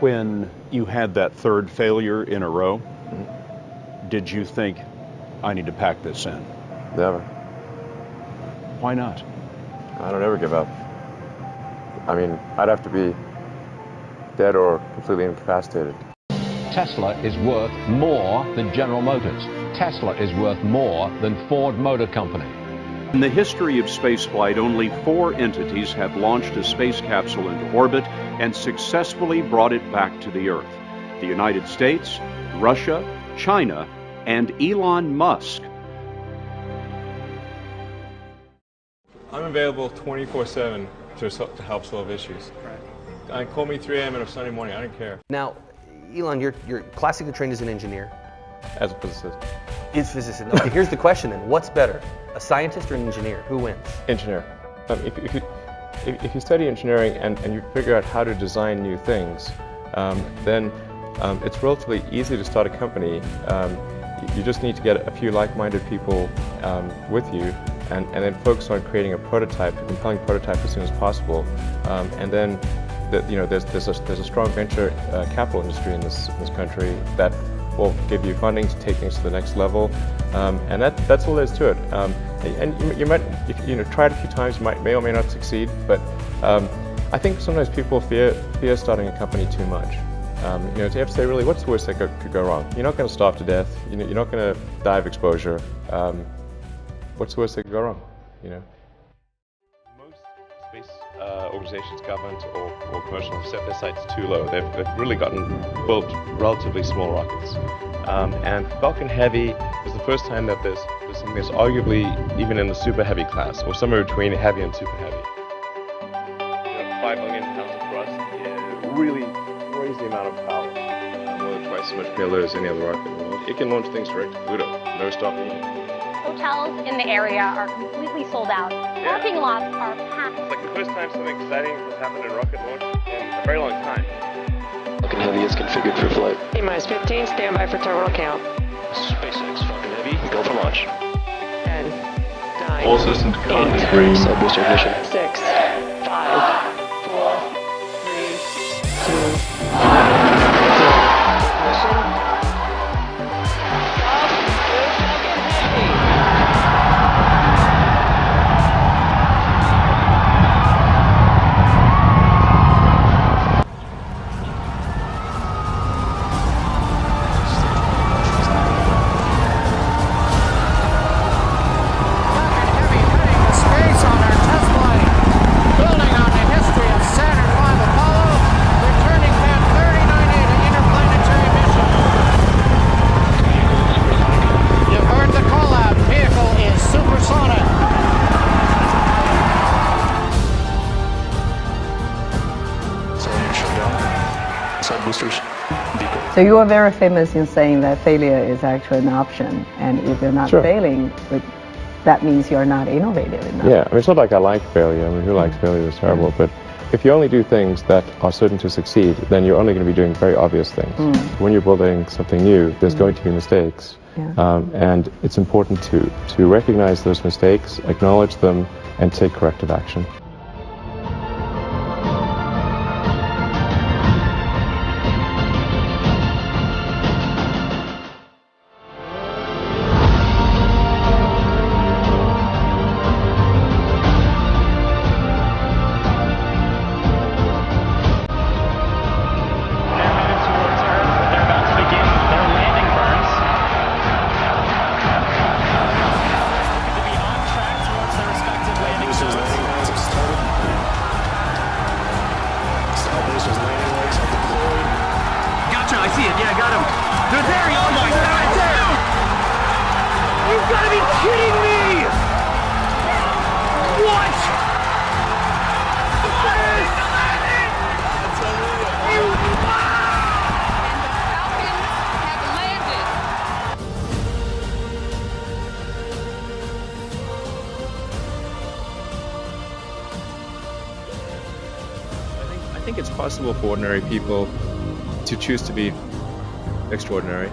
When you had that third failure in a row, did you think, I need to pack this in? Never. Why not? I don't ever give up. I mean, I'd have to be dead or completely incapacitated. Tesla is worth more than General Motors. Tesla is worth more than Ford Motor Company. In the history of spaceflight, only 4 entities have launched a space capsule into orbit and successfully brought it back to the Earth: the United States, Russia, China, and Elon Musk. I'm available 24/7 to help solve issues. Call me 3 a.m. on a Sunday morning, I don't care. Now, Elon, you're classically trained as an engineer. As a physicist. Physicist. Okay, here's the question then. What's better, a scientist or an engineer? Who wins? Engineer. If you study engineering and you figure out how to design new things, then it's relatively easy to start a company. You just need to get a few like-minded people with you, and then focus on creating a prototype, a compelling prototype as soon as possible. And then, there's a strong venture capital industry in this country that will give you funding to take things to the next level, and that's all there is to it. And you might, if you try it a few times, you may or may not succeed. But I think sometimes people fear starting a company too much. You have to say, really, what's the worst that could go wrong? You're not going to starve to death. You're not going to die of exposure. What's the worst that could go wrong? Most space organizations, government or commercial, have set their sights too low. They've really built relatively small rockets. And Falcon Heavy is the first time that there's something that's arguably even in the super heavy class, or somewhere between heavy and super heavy. 5 million pounds of thrust, really crazy amount of power. More than twice as much payload as any other rocket in the world. It can launch things direct to Pluto, no stopping it. Hotels in the area are completely sold out. Yeah. Parking lots are packed. It's like the first time something exciting has happened in a rocket launch in a very long time. Falcon Heavy is configured for flight. T-minus 15, stand by for terminal count. SpaceX, Falcon Heavy, go for launch. 10, 9, All systems go. 8, Side booster ignition. 6, 5, 4, 3, 2, 1. So you are very famous in saying that failure is actually an option, and if you're not failing, that means you're not innovative enough. Yeah, I mean, it's not like I like failure. I mean, who likes failure? It's terrible. But if you only do things that are certain to succeed, then you're only going to be doing very obvious things. When you're building something new, there's going to be mistakes. And it's important to recognize those mistakes, acknowledge them, and take corrective action. I see it. Yeah, I got him. They're there. Oh my God, dude! You've got to be kidding me! What? Yes! That's unreal. And the Falcons have landed. I think it's possible for ordinary people to choose to be extraordinary.